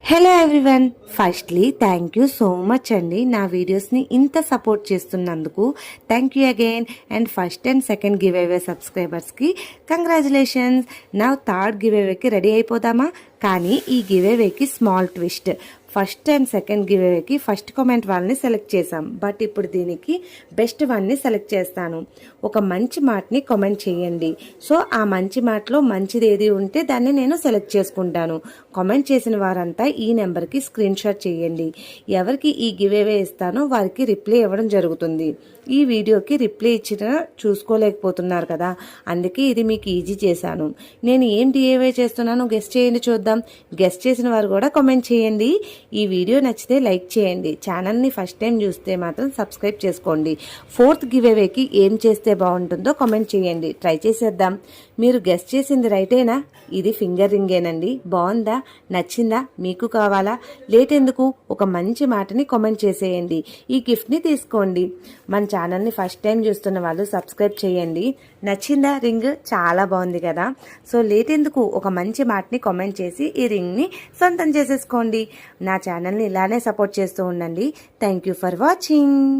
Hello everyone, firstly thank you so much అండి నా వీడియోస్ని ఇంత సపోర్ట్ చేస్తున్నందుకు. Thank you again. And first and second giveaway సబ్స్క్రైబర్స్కి కంగ్రాచులేషన్స్. నా థర్డ్ గివ్ అవేకి రెడీ అయిపోదామా? కానీ ఈ గివ్ అవేకి small twist. First and second గివ్ అవేకి ఫస్ట్ కామెంట్ వాళ్ళని సెలెక్ట్ చేశాం, బట్ ఇప్పుడు దీనికి బెస్ట్ వన్ని సెలెక్ట్ చేస్తాను. ఒక మంచి మాటని కామెంట్ చేయండి. సో ఆ మంచి మాటలో మంచిది ఏది ఉంటే దాన్ని నేను సెలెక్ట్ చేసుకుంటాను. కామెంట్ చేసిన వారంతా ఈ నెంబర్కి స్క్రీన్ షాట్ చేయండి. ఎవరికి ఈ గివ్ అవే ఇస్తానో వారికి రిప్లై ఇవ్వడం జరుగుతుంది. ఈ వీడియోకి రిప్లై ఇచ్చిన చూసుకోలేకపోతున్నారు కదా, అందుకే ఇది మీకు ఈజీ చేశాను. నేను ఏం గివ్ చేస్తున్నానో గెస్ట్ చేయండి చూద్దాం. గెస్ట్ చేసిన వారు కూడా కామెంట్ చేయండి. ఈ వీడియో నచ్చితే లైక్ చేయండి. ఛానల్ని ఫస్ట్ టైం చూస్తే మాత్రం సబ్స్క్రైబ్ చేసుకోండి. ఫోర్త్ గివ్ అవేకి ఏం చేస్తే బాగుంటుందో కామెంట్ చేయండి. ట్రై చేసేద్దాం. మీరు గెస్ట్ చేసింది రైటేనా? ఇది ఫింగర్ రింగేనండి. బాగుందా? నచ్చిందా? మీకు కావాలా? లేట్ ఎందుకు? ఒక మంచి మాటని కామెంట్ చేసేయండి. ఈ గిఫ్ట్ని తీసుకోండి. మన ఛానల్ని ఫస్ట్ టైం చూస్తున్న వాళ్ళు సబ్స్క్రైబ్ చేయండి. నచ్చిందా రింగ్? చాలా బాగుంది కదా. సో లేట్ ఎందుకు? ఒక మంచి మాటని కామెంట్ చేసి ఈ రింగ్ని సొంతం చేసేసుకోండి. నా ఛానల్ని ఇలానే సపోర్ట్ చేస్తూ ఉండండి. Thank you for watching.